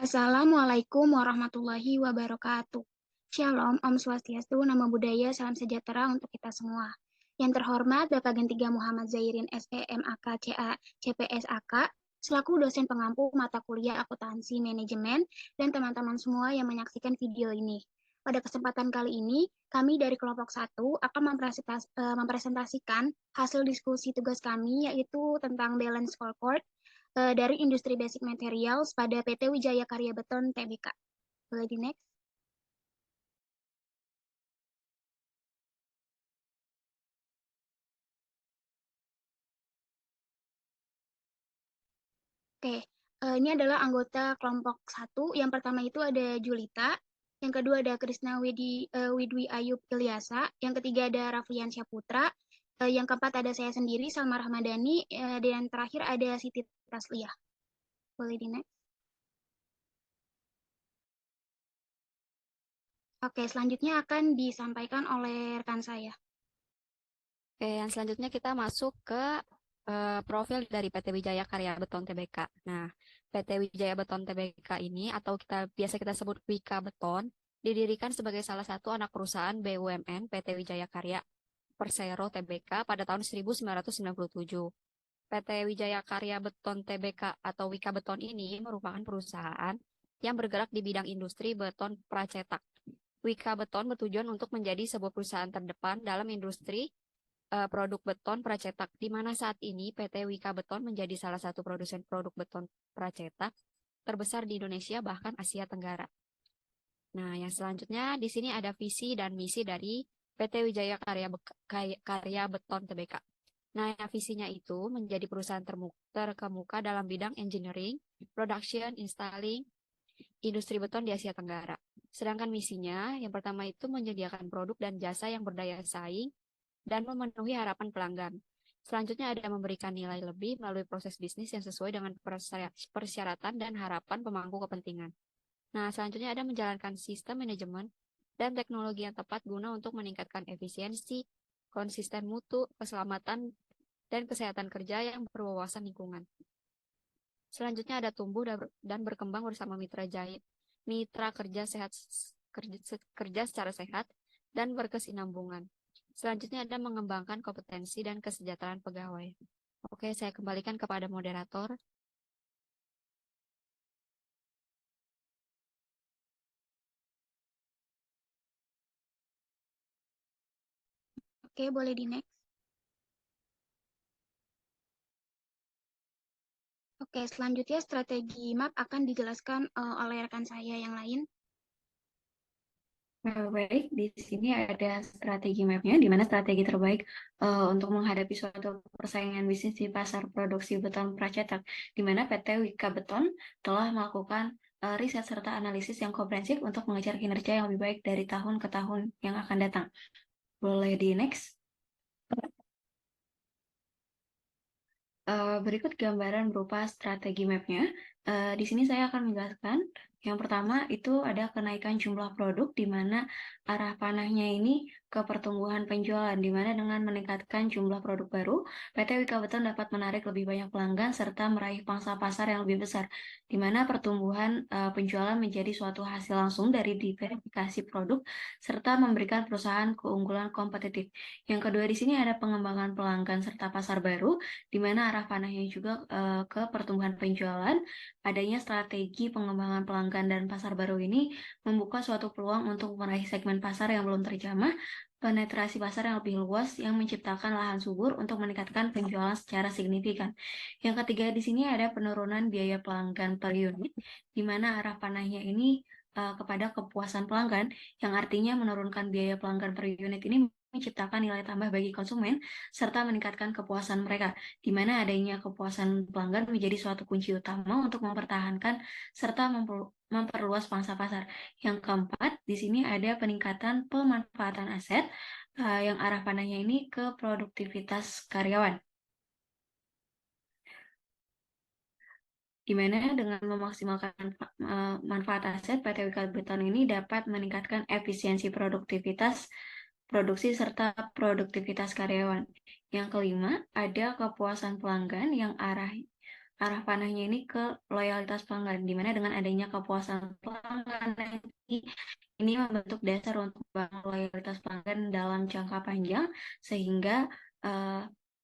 Assalamualaikum warahmatullahi wabarakatuh. Shalom, Om Swastiastu, Namo Buddhaya, Salam Sejahtera untuk kita semua. Yang terhormat Bapak Gentiga Muhammad Zairin SEMAK CA CPSAK, selaku dosen pengampu mata kuliah akuntansi manajemen, dan teman-teman semua yang menyaksikan video ini. Pada kesempatan kali ini, kami dari kelompok 1 akan mempresentasikan hasil diskusi tugas kami, yaitu tentang balance scorecard dari industri basic materials pada PT Wijaya Karya Beton Tbk. Boleh di next? Oke, ini adalah anggota kelompok 1. Yang pertama itu ada Julita, yang kedua ada Krisna Widwi Ayub Ilyasa, yang ketiga ada Raflian Syaputra, yang keempat ada saya sendiri, Salma Rahmadani, dan terakhir ada Siti Tasliah. Boleh di next? Oke, selanjutnya akan disampaikan oleh rekan saya. Oke, yang selanjutnya kita masuk ke profil dari PT Wijaya Karya Beton Tbk. Nah, PT Wijaya Beton Tbk ini atau biasa kita sebut Wika Beton didirikan sebagai salah satu anak perusahaan BUMN PT Wijaya Karya Persero Tbk pada tahun 1997. PT Wijaya Karya Beton Tbk atau Wika Beton ini merupakan perusahaan yang bergerak di bidang industri beton pracetak. Wika Beton bertujuan untuk menjadi sebuah perusahaan terdepan dalam industri produk beton pracetak, di mana saat ini PT Wika Beton menjadi salah satu produsen produk beton pracetak terbesar di Indonesia bahkan Asia Tenggara. Nah, yang selanjutnya di sini ada visi dan misi dari PT Wijaya Karya Beton Tbk. Nah, visinya itu menjadi perusahaan terkemuka dalam bidang engineering, production, installing, industri beton di Asia Tenggara. Sedangkan misinya yang pertama itu menyediakan produk dan jasa yang berdaya saing dan memenuhi harapan pelanggan. Selanjutnya ada memberikan nilai lebih melalui proses bisnis yang sesuai dengan persyaratan dan harapan pemangku kepentingan. Nah, selanjutnya ada menjalankan sistem manajemen dan teknologi yang tepat guna untuk meningkatkan efisiensi, konsisten mutu, keselamatan, dan kesehatan kerja yang berwawasan lingkungan. Selanjutnya ada tumbuh dan berkembang bersama mitra kerja secara sehat dan berkesinambungan. Selanjutnya ada mengembangkan kompetensi dan kesejahteraan pegawai. Oke, saya kembalikan kepada moderator. Oke, boleh di next. Oke, selanjutnya strategi MAP akan dijelaskan oleh rekan saya yang lain. Baik, di sini ada strategi mapnya, di mana strategi terbaik untuk menghadapi suatu persaingan bisnis di pasar produksi beton pracetak, di mana PT Wika Beton telah melakukan riset serta analisis yang komprehensif untuk mengejar kinerja yang lebih baik dari tahun ke tahun yang akan datang. Boleh di next. Berikut gambaran berupa strategi mapnya. Di sini saya akan menjelaskan. Yang pertama itu ada kenaikan jumlah produk, di mana arah panahnya ini ke pertumbuhan penjualan, di mana dengan meningkatkan jumlah produk baru, PT Wika Beton dapat menarik lebih banyak pelanggan serta meraih pangsa pasar yang lebih besar, di mana pertumbuhan penjualan menjadi suatu hasil langsung dari diverifikasi produk serta memberikan perusahaan keunggulan kompetitif. Yang kedua di sini ada pengembangan pelanggan serta pasar baru, di mana arah panahnya juga ke pertumbuhan penjualan. Adanya strategi pengembangan pelanggan dan pasar baru ini membuka suatu peluang untuk meraih segmen pasar yang belum terjamah, penetrasi pasar yang lebih luas yang menciptakan lahan subur untuk meningkatkan penjualan secara signifikan. Yang ketiga di sini ada penurunan biaya pelanggan per unit, di mana arah panahnya ini kepada kepuasan pelanggan, yang artinya menurunkan biaya pelanggan per unit ini menciptakan nilai tambah bagi konsumen serta meningkatkan kepuasan mereka, di mana adanya kepuasan pelanggan menjadi suatu kunci utama untuk mempertahankan serta memperluas pangsa pasar. Yang keempat, di sini ada peningkatan pemanfaatan aset yang arah panahnya ini ke produktivitas karyawan, di mana dengan memaksimalkan manfaat aset, PT Wika Beton ini dapat meningkatkan efisiensi produktivitas produksi serta produktivitas karyawan. Yang kelima, ada kepuasan pelanggan yang arah panahnya ini ke loyalitas pelanggan, di mana dengan adanya kepuasan pelanggan ini membentuk dasar untuk membangun loyalitas pelanggan dalam jangka panjang, sehingga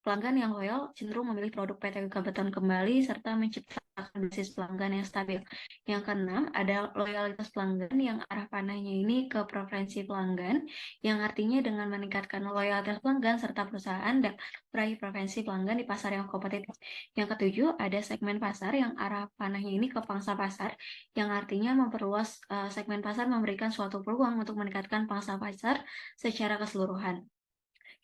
pelanggan yang loyal cenderung memilih produk PT Wika Beton kembali serta menciptakan basis pelanggan yang stabil. Yang keenam, ada loyalitas pelanggan yang arah panahnya ini ke preferensi pelanggan, yang artinya dengan meningkatkan loyalitas pelanggan serta perusahaan dan meraih preferensi pelanggan di pasar yang kompetitif. Yang ketujuh, ada segmen pasar yang arah panahnya ini ke pangsa pasar, yang artinya memperluas segmen pasar, memberikan suatu peluang untuk meningkatkan pangsa pasar secara keseluruhan.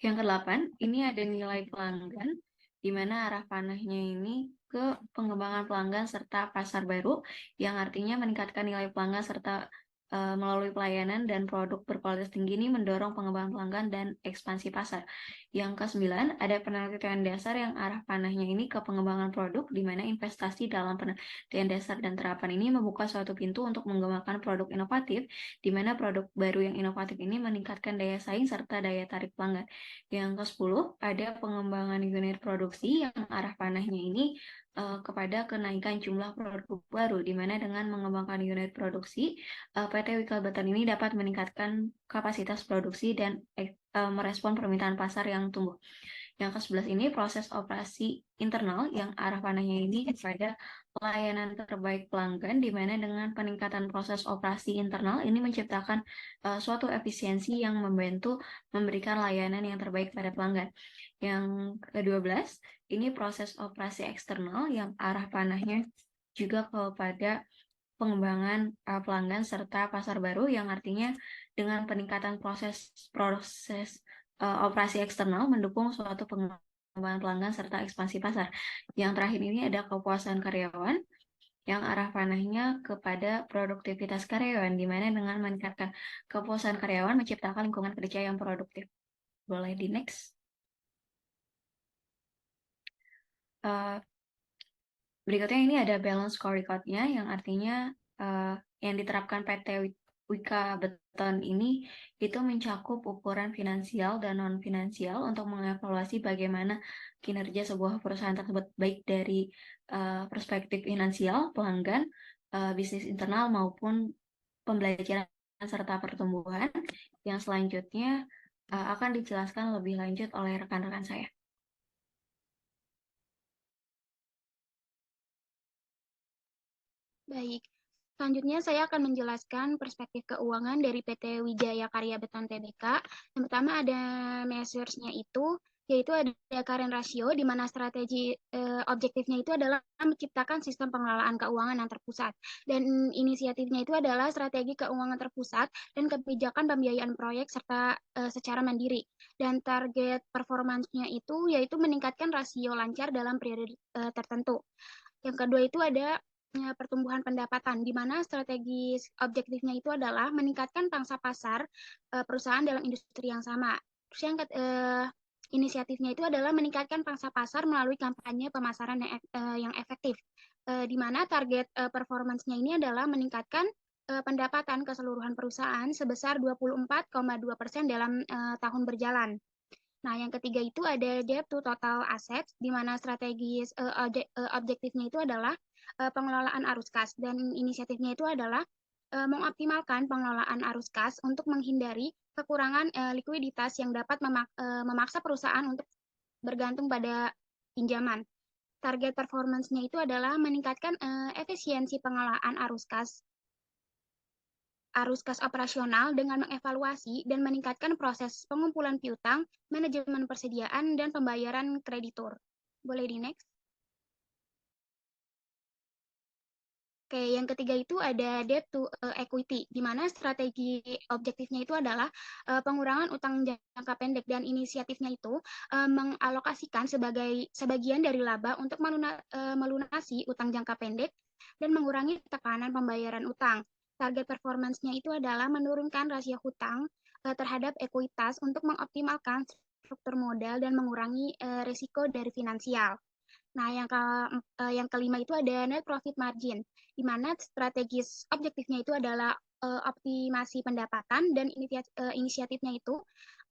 Yang kedelapan, ini ada nilai pelanggan, di mana arah panahnya ini ke pengembangan pelanggan serta pasar baru, yang artinya meningkatkan nilai pelanggan serta melalui pelayanan dan produk berkualitas tinggi ini mendorong pengembangan pelanggan dan ekspansi pasar. Yang kesembilan, ada penelitian dasar yang arah panahnya ini ke pengembangan produk, di mana investasi dalam penelitian dasar dan terapan ini membuka suatu pintu untuk mengembangkan produk inovatif, di mana produk baru yang inovatif ini meningkatkan daya saing serta daya tarik pelanggan. Yang ke-10, ada pengembangan unit produksi yang arah panahnya ini kepada kenaikan jumlah produk baru, di mana dengan mengembangkan unit produksi, PT Wika Beton ini dapat meningkatkan kapasitas produksi dan merespon permintaan pasar yang tumbuh. Yang ke-11 ini proses operasi internal yang arah panahnya ini kepada pelayanan terbaik pelanggan, di mana dengan peningkatan proses operasi internal ini menciptakan suatu efisiensi yang membantu memberikan layanan yang terbaik pada pelanggan. Yang ke-12, ini proses operasi eksternal yang arah panahnya juga kepada pengembangan pelanggan serta pasar baru, yang artinya dengan peningkatan proses operasi eksternal mendukung suatu pengembangan pelanggan serta ekspansi pasar. Yang terakhir ini ada kepuasan karyawan yang arah panahnya kepada produktivitas karyawan, di mana dengan meningkatkan kepuasan karyawan menciptakan lingkungan kerja yang produktif. Boleh di next. Berikutnya ini ada balance scorecard-nya, yang artinya yang diterapkan PT Wika Beton ini itu mencakup ukuran finansial dan non-finansial untuk mengevaluasi bagaimana kinerja sebuah perusahaan tersebut, baik dari perspektif finansial, pelanggan, bisnis internal, maupun pembelajaran serta pertumbuhan. Yang selanjutnya akan dijelaskan lebih lanjut oleh rekan-rekan saya. Baik, selanjutnya saya akan menjelaskan perspektif keuangan dari PT Wijaya Karya Beton Tbk. Yang pertama ada measures-nya itu, yaitu ada current ratio, di mana strategi objektifnya itu adalah menciptakan sistem pengelolaan keuangan yang terpusat. Dan inisiatifnya itu adalah strategi keuangan terpusat dan kebijakan pembiayaan proyek serta secara mandiri. Dan target performance-nya itu yaitu meningkatkan rasio lancar dalam periode tertentu. Yang kedua itu ada pertumbuhan pendapatan, di mana strategi objektifnya itu adalah meningkatkan pangsa pasar perusahaan dalam industri yang sama. Terus yang inisiatifnya itu adalah meningkatkan pangsa pasar melalui kampanye pemasaran yang efektif, di mana target performance-nya ini adalah meningkatkan pendapatan keseluruhan perusahaan sebesar 24,2% dalam tahun berjalan. Nah, yang ketiga itu ada debt to total assets, di mana strategi objektifnya itu adalah pengelolaan arus kas, dan inisiatifnya itu adalah mengoptimalkan pengelolaan arus kas untuk menghindari kekurangan likuiditas yang dapat memaksa perusahaan untuk bergantung pada pinjaman. Target performance-nya itu adalah meningkatkan efisiensi pengelolaan arus kas operasional dengan mengevaluasi dan meningkatkan proses pengumpulan piutang, manajemen persediaan, dan pembayaran kreditur. Boleh di next? Oke, yang ketiga itu ada debt to equity, di mana strategi objektifnya itu adalah pengurangan utang jangka pendek, dan inisiatifnya itu mengalokasikan sebagian dari laba untuk melunasi utang jangka pendek dan mengurangi tekanan pembayaran utang. Target performance-nya itu adalah menurunkan rasio hutang terhadap ekuitas untuk mengoptimalkan struktur modal dan mengurangi risiko dari finansial. Nah, yang kelima itu ada net profit margin, di mana strategis objektifnya itu adalah optimasi pendapatan, dan inisiatifnya itu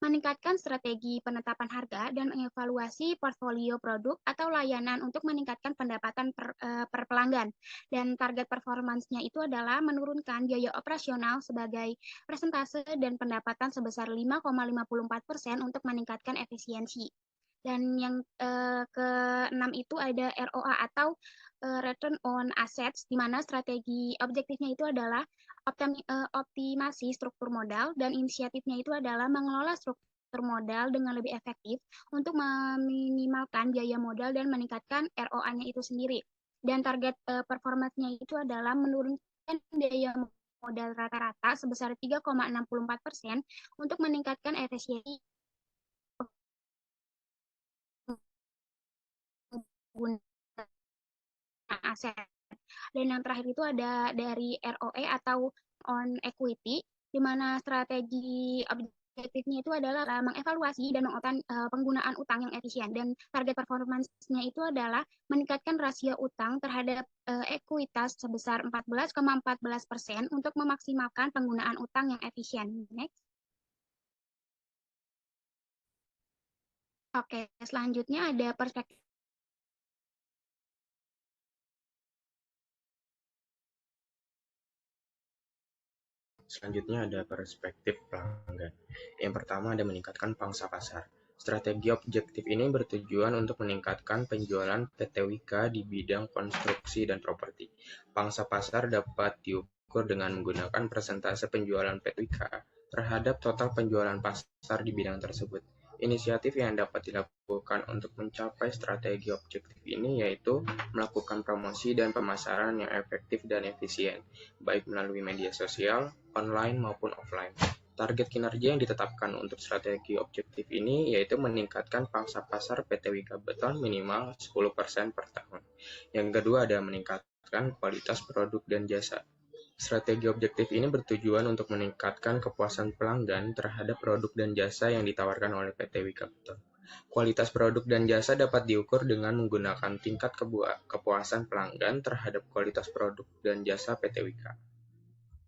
meningkatkan strategi penetapan harga, dan mengevaluasi portfolio produk atau layanan untuk meningkatkan pendapatan per pelanggan. Dan target performance-nya itu adalah menurunkan biaya operasional sebagai persentase dan pendapatan sebesar 5,54% untuk meningkatkan efisiensi. Dan yang keenam itu ada ROA atau Return on Assets, di mana strategi objektifnya itu adalah optimasi struktur modal, dan inisiatifnya itu adalah mengelola struktur modal dengan lebih efektif untuk meminimalkan biaya modal dan meningkatkan ROA-nya itu sendiri. Dan target performance-nya itu adalah menurunkan biaya modal rata-rata sebesar 3,64% untuk meningkatkan efisiensi penggunaan aset. Dan yang terakhir itu ada dari ROE atau on equity, di mana strategi objektifnya itu adalah mengevaluasi dan mengotan penggunaan utang yang efisien. Dan target performance-nya itu adalah meningkatkan rasio utang terhadap ekuitas sebesar 14,14% untuk memaksimalkan penggunaan utang yang efisien. Next. Oke, selanjutnya ada perspektif. Selanjutnya ada perspektif pelanggan. Yang pertama ada meningkatkan pangsa pasar. Strategi objektif ini bertujuan untuk meningkatkan penjualan PT Wika di bidang konstruksi dan properti. Pangsa pasar dapat diukur dengan menggunakan persentase penjualan PT Wika terhadap total penjualan pasar di bidang tersebut. Inisiatif yang dapat dilakukan untuk mencapai strategi objektif ini yaitu melakukan promosi dan pemasaran yang efektif dan efisien, baik melalui media sosial, online maupun offline. Target kinerja yang ditetapkan untuk strategi objektif ini yaitu meningkatkan pangsa pasar PT Wika Beton minimal 10% per tahun. Yang kedua ada meningkatkan kualitas produk dan jasa. Strategi objektif ini bertujuan untuk meningkatkan kepuasan pelanggan terhadap produk dan jasa yang ditawarkan oleh PT Wika Beton. Kualitas produk dan jasa dapat diukur dengan menggunakan tingkat kepuasan pelanggan terhadap kualitas produk dan jasa PT Wika.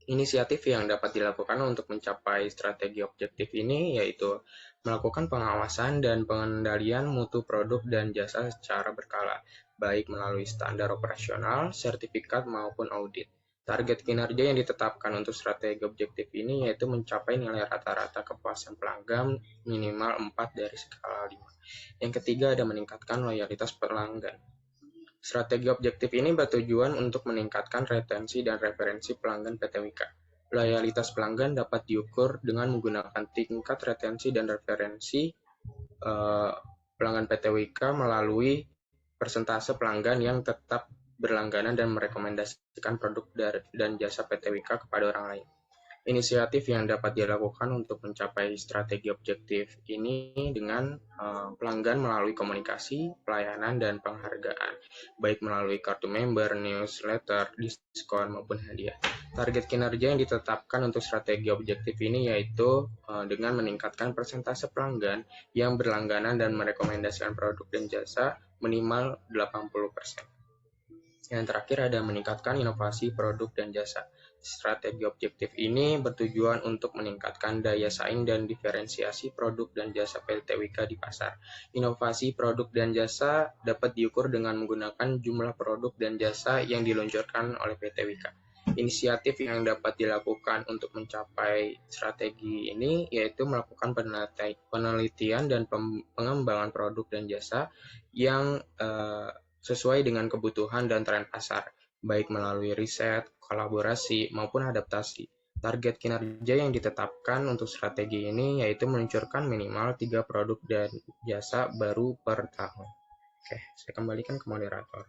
Inisiatif yang dapat dilakukan untuk mencapai strategi objektif ini yaitu melakukan pengawasan dan pengendalian mutu produk dan jasa secara berkala, baik melalui standar operasional, sertifikat, maupun audit. Target kinerja yang ditetapkan untuk strategi objektif ini yaitu mencapai nilai rata-rata kepuasan pelanggan minimal 4 dari skala 5. Yang ketiga ada meningkatkan loyalitas pelanggan. Strategi objektif ini bertujuan untuk meningkatkan retensi dan referensi pelanggan PT Wika. Loyalitas pelanggan dapat diukur dengan menggunakan tingkat retensi dan referensi pelanggan PT Wika melalui persentase pelanggan yang tetap berlangganan dan merekomendasikan produk dan jasa PT Wika kepada orang lain. Inisiatif yang dapat dilakukan untuk mencapai strategi objektif ini dengan pelanggan melalui komunikasi, pelayanan, dan penghargaan, baik melalui kartu member, newsletter, diskon, maupun hadiah. Target kinerja yang ditetapkan untuk strategi objektif ini yaitu dengan meningkatkan persentase pelanggan yang berlangganan dan merekomendasikan produk dan jasa minimal 80%. Yang terakhir ada meningkatkan inovasi produk dan jasa. Strategi objektif ini bertujuan untuk meningkatkan daya saing dan diferensiasi produk dan jasa PT Wika di pasar. Inovasi produk dan jasa dapat diukur dengan menggunakan jumlah produk dan jasa yang diluncurkan oleh PT Wika. Inisiatif yang dapat dilakukan untuk mencapai strategi ini yaitu melakukan penelitian dan pengembangan produk dan jasa yang sesuai dengan kebutuhan dan tren pasar, baik melalui riset, kolaborasi, maupun adaptasi. Target kinerja yang ditetapkan untuk strategi ini yaitu meluncurkan minimal 3 produk dan jasa baru per tahun. Oke, saya kembalikan ke moderator.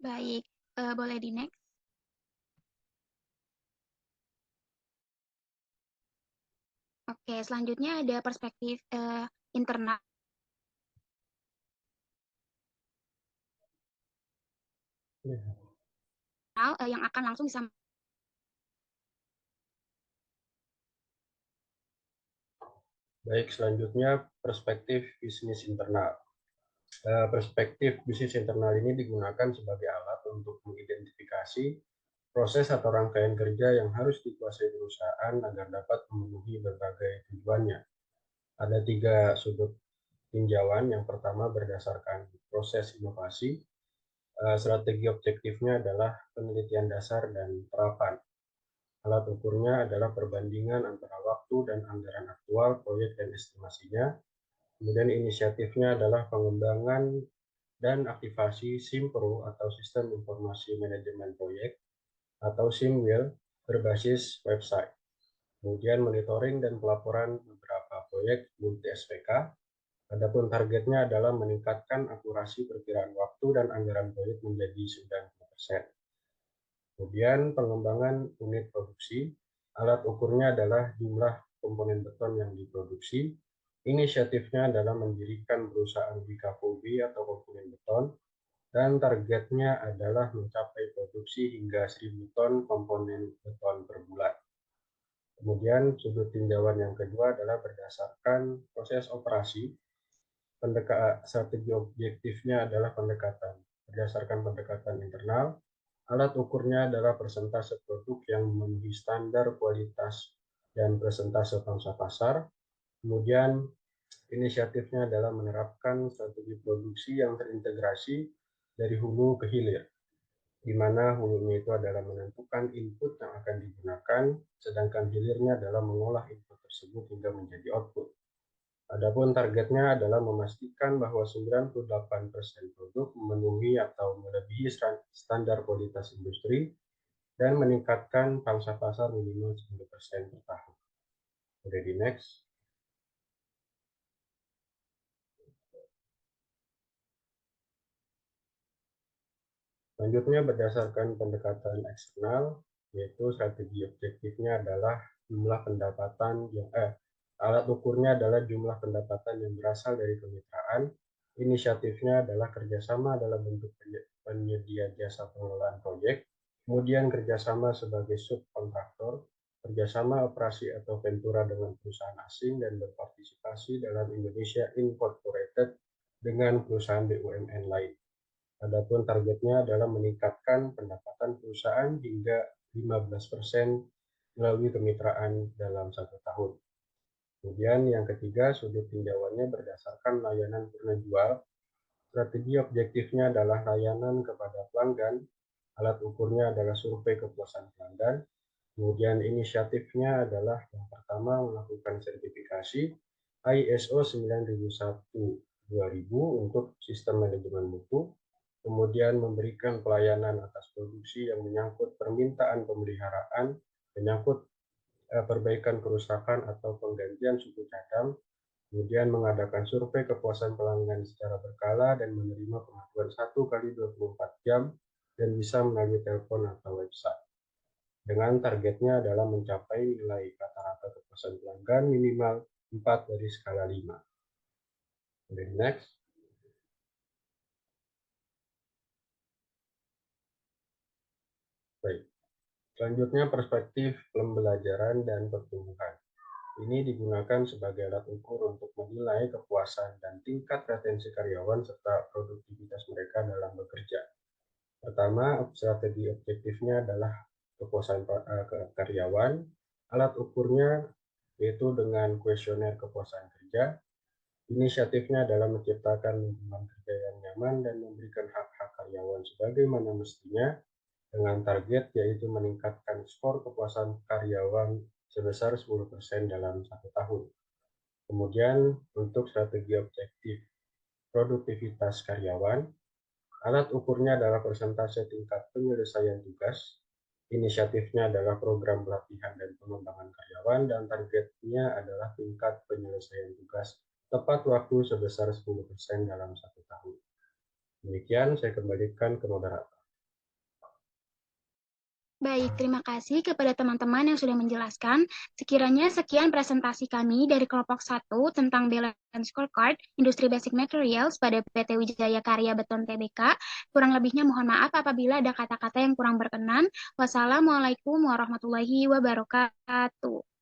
Baik, boleh di next. Oke, selanjutnya ada perspektif internal yang akan langsung disampaikan. Baik, selanjutnya perspektif bisnis internal. Perspektif bisnis internal ini digunakan sebagai alat untuk mengidentifikasi proses atau rangkaian kerja yang harus dikuasai perusahaan agar dapat memenuhi berbagai tujuannya. Ada 3 sudut tinjauan. Yang pertama berdasarkan proses inovasi. Strategi objektifnya adalah penelitian dasar dan terapan. Alat ukurnya adalah perbandingan antara waktu dan anggaran aktual proyek dan estimasinya. Kemudian inisiatifnya adalah pengembangan dan aktivasi SIMPRO atau Sistem Informasi Manajemen Proyek atau SIMWIL berbasis website. Kemudian monitoring dan pelaporan beberapa proyek multi SPK. Adapun targetnya adalah meningkatkan akurasi perkiraan waktu dan anggaran proyek menjadi 90%. Kemudian pengembangan unit produksi. Alat ukurnya adalah jumlah komponen beton yang diproduksi. Inisiatifnya adalah mendirikan perusahaan WKKB atau komponen beton, dan targetnya adalah mencapai produksi hingga 1.000 ton komponen beton per bulan. Kemudian sudut tinjauan yang kedua adalah berdasarkan proses operasi. Strategi objektifnya adalah berdasarkan pendekatan internal. Alat ukurnya adalah persentase produk yang memenuhi standar kualitas dan persentase pangsa pasar. Kemudian inisiatifnya adalah menerapkan strategi produksi yang terintegrasi dari hulu ke hilir, di mana hulunya itu adalah menentukan input yang akan digunakan, sedangkan hilirnya adalah mengolah input tersebut hingga menjadi output. Adapun targetnya adalah memastikan bahwa 98% produk memenuhi atau melebihi standar kualitas industri dan meningkatkan pangsa pasar minimal 10% per tahun. Oke, di next. Selanjutnya berdasarkan pendekatan eksternal, yaitu strategi objektifnya adalah jumlah pendapatan yang alat ukurnya adalah jumlah pendapatan yang berasal dari kemitraan. Inisiatifnya adalah kerjasama dalam bentuk penyedia jasa pengelolaan proyek, kemudian kerjasama sebagai subkontraktor, kerjasama operasi atau ventura dengan perusahaan asing, dan berpartisipasi dalam Indonesia Incorporated dengan perusahaan BUMN lain. Adapun targetnya adalah meningkatkan pendapatan perusahaan hingga 15% melalui kemitraan dalam 1 tahun. Kemudian yang ketiga, sudut tinjauannya berdasarkan layanan purna jual. Strategi objektifnya adalah layanan kepada pelanggan. Alat ukurnya adalah survei kepuasan pelanggan. Kemudian inisiatifnya adalah yang pertama melakukan sertifikasi ISO 9001-2000 untuk sistem manajemen mutu. Kemudian memberikan pelayanan atas produksi yang menyangkut permintaan pemeliharaan, menyangkut perbaikan kerusakan atau penggantian suku cadang, kemudian mengadakan survei kepuasan pelanggan secara berkala dan menerima pengaduan 1 kali 24 jam dan bisa melalui telepon atau website. Dengan targetnya adalah mencapai nilai rata-rata kepuasan pelanggan minimal 4 dari skala 5. Kemudian next. Baik. Selanjutnya perspektif pembelajaran dan pertumbuhan. Ini digunakan sebagai alat ukur untuk menilai kepuasan dan tingkat retensi karyawan serta produktivitas mereka dalam bekerja. Pertama, strategi objektifnya adalah kepuasan karyawan. Alat ukurnya yaitu dengan kuesioner kepuasan kerja. Inisiatifnya adalah menciptakan lingkungan kerja yang nyaman dan memberikan hak-hak karyawan sebagaimana mestinya, dengan target yaitu meningkatkan skor kepuasan karyawan sebesar 10% dalam 1 tahun. Kemudian untuk strategi objektif produktivitas karyawan, alat ukurnya adalah persentase tingkat penyelesaian tugas. Inisiatifnya adalah program pelatihan dan pengembangan karyawan, dan targetnya adalah tingkat penyelesaian tugas tepat waktu sebesar 10% dalam 1 tahun. Demikian saya kembalikan ke moderator. Baik, terima kasih kepada teman-teman yang sudah menjelaskan. Sekiranya sekian presentasi kami dari kelompok 1 tentang Balance Scorecard Industri Basic Materials pada PT Wijaya Karya Beton Tbk. Kurang lebihnya mohon maaf apabila ada kata-kata yang kurang berkenan. Wassalamualaikum warahmatullahi wabarakatuh.